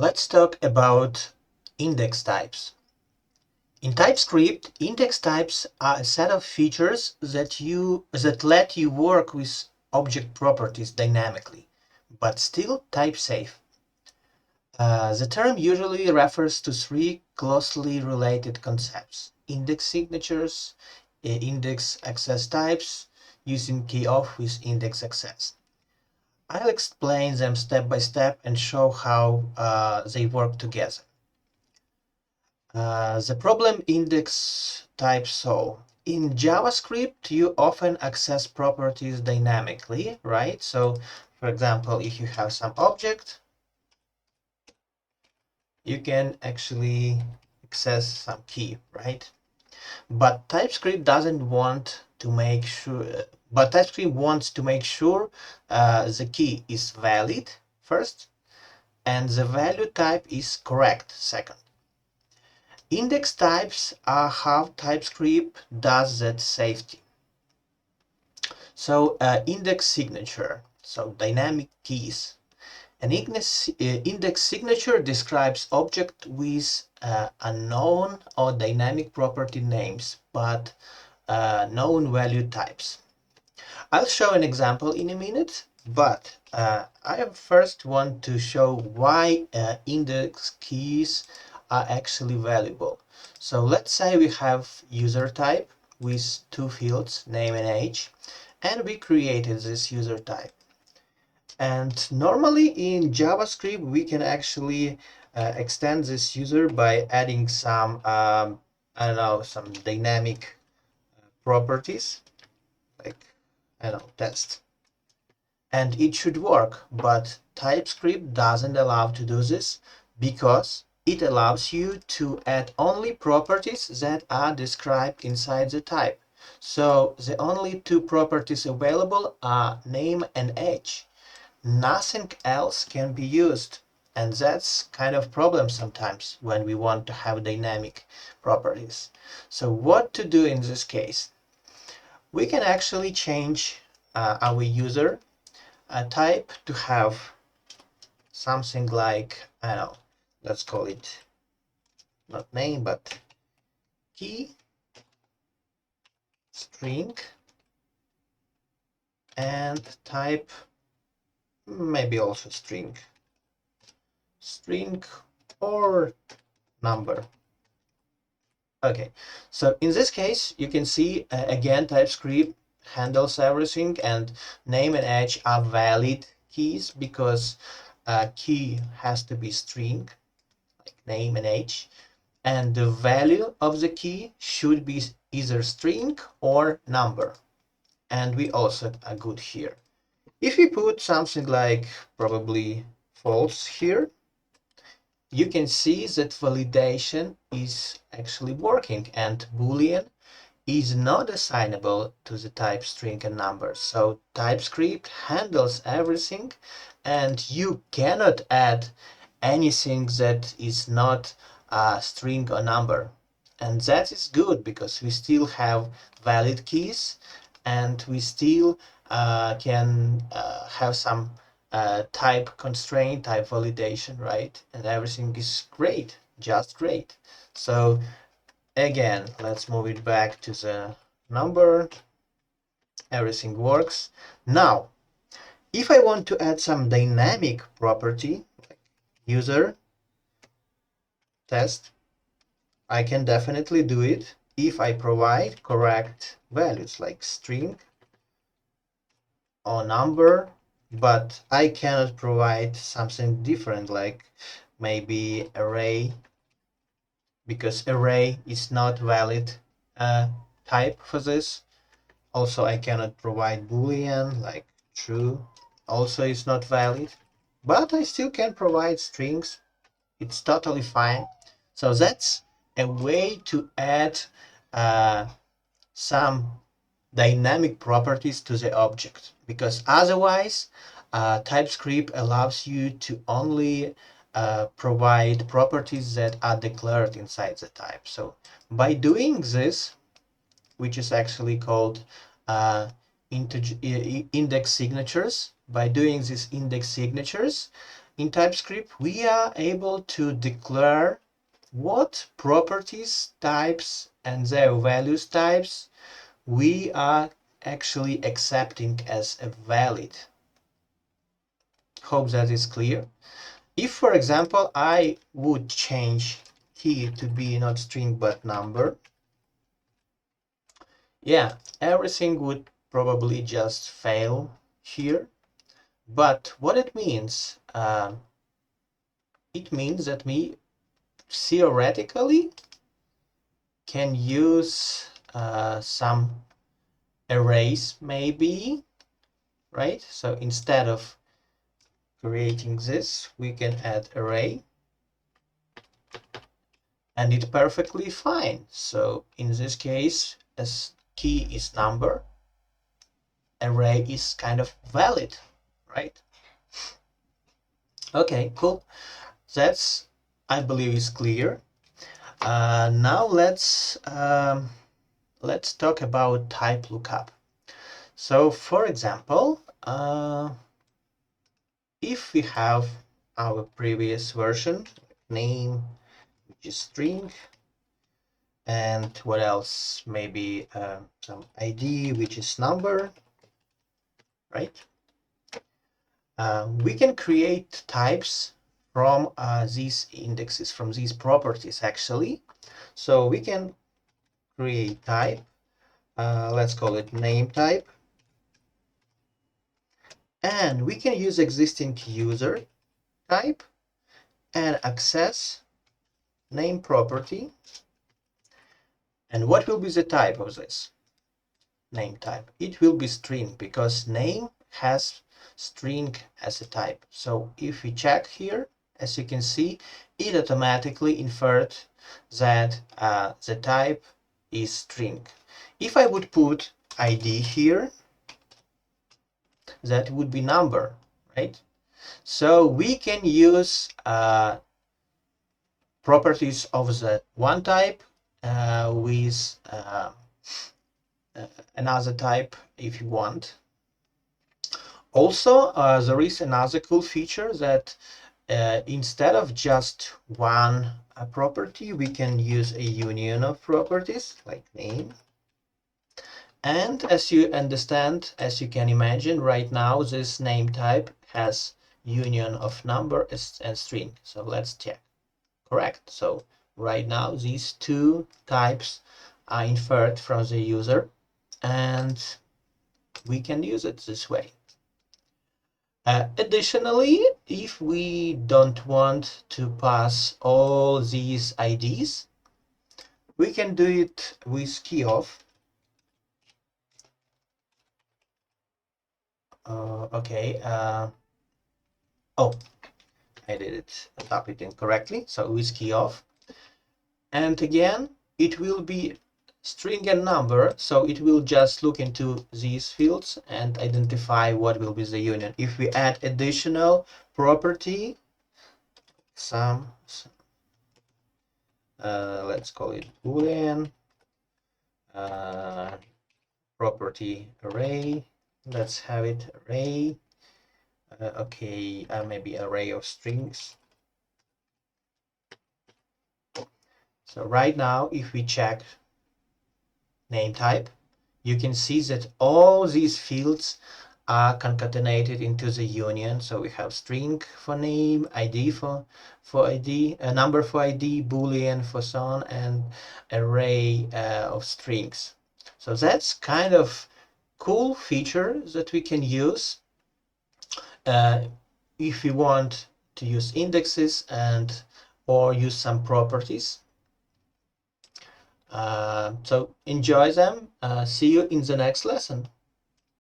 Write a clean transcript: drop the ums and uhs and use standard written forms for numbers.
Let's talk about index types. In TypeScript, index types are a set of features that let you work with object properties dynamically, but still type safe. The term usually refers to three closely related concepts: index signatures, index access types, using keyof with index access. I'll explain them step by step and show how they work together. The problem index types solve. In JavaScript, you often access properties dynamically, right? So, for example, if you have some object, you can actually access some key, right? But TypeScript doesn't want to make sure, but TypeScript wants to make sure the key is valid first, and the value type is correct second. Index types are how TypeScript does that safety. So index signature, so dynamic keys. An index signature describes object with unknown or dynamic property names, but known value types. I'll show an example in a minute, but I first want to show why index keys are actually valuable. So let's say we have user type with two fields, name and age, and we created this user type. And normally in JavaScript, we can actually extend this user by adding some, I don't know, some dynamic properties, like, I don't know, test. And it should work, but TypeScript doesn't allow to do this because it allows you to add only properties that are described inside the type. So the only two properties available are name and age. Nothing else can be used, and that's kind of problem sometimes when we want to have dynamic properties. So what to do in this case? We can actually change our user type to have something like, I don't know, let's call it not name but key string, and type maybe also string or number. Okay, so in this case, you can see again TypeScript handles everything, and name and age are valid keys because key has to be string, like name and age, and the value of the key should be either string or number. And we also are good here. If we put something like probably false here, you can see that validation is actually working, and Boolean is not assignable to the type string and number. So TypeScript handles everything, and you cannot add anything that is not a string or number. And that is good because we still have valid keys, and we still can have some type constraint, type validation, right? And everything is great, just great. So again, let's move it back to the number. Everything works. Now, if I want to add some dynamic property, like user test, I can definitely do it if I provide correct values like string or number, but I cannot provide something different like maybe array, because array is not valid type for this. Also, I cannot provide Boolean like true, also is not valid, but I still can provide strings. It's totally fine. So that's a way to add some dynamic properties to the object, because otherwise TypeScript allows you to only provide properties that are declared inside the type. So by doing this, which is actually called index signatures, by doing these index signatures, in TypeScript, we are able to declare what properties, types, and their values types we are actually accepting as a valid. Hope that is clear. If, for example, I would change key to be not string but number, yeah, everything would probably just fail here. But what it means that we theoretically can use some arrays maybe, right? So instead of creating this, we can add array, and it's perfectly fine. So in this case, as key is number, array is kind of valid, right? Okay, cool. That's, I believe, is clear. Now let's talk about type lookup. So for example, if we have our previous version, name, which is string, and what else? Maybe some ID, which is number, right? We can create types from these indexes, from these properties, actually. So we can create type. Let's call it name type. And we can use existing user type and access name property. And what will be the type of this name type? It will be string, because name has string as a type. So if we check here, as you can see, it automatically inferred that the type is string. If I would put ID here, that would be number, right? So we can use properties of the one type with another type if you want. Also, there is another cool feature that instead of just one property, we can use a union of properties like name. And as you understand, as you can imagine, right now this name type has union of number and string. So let's check. Correct. So right now these two types are inferred from the user, and we can use it this way. Additionally, if we don't want to pass all these IDs, we can do it with keyof. Okay. Oh, I did it. I typed it incorrectly. So with keyof, and again, it will be string and number. So it will just look into these fields and identify what will be the union. If we add additional property, let's call it boolean property array. Let's have it array. Okay, maybe array of strings. So right now, if we check name type, you can see that all these fields are concatenated into the union. So we have string for name, ID for ID, a number for ID, boolean for so on, and array of strings. So that's kind of cool feature that we can use if we want to use indexes and or use some properties. So enjoy them. See you in the next lesson.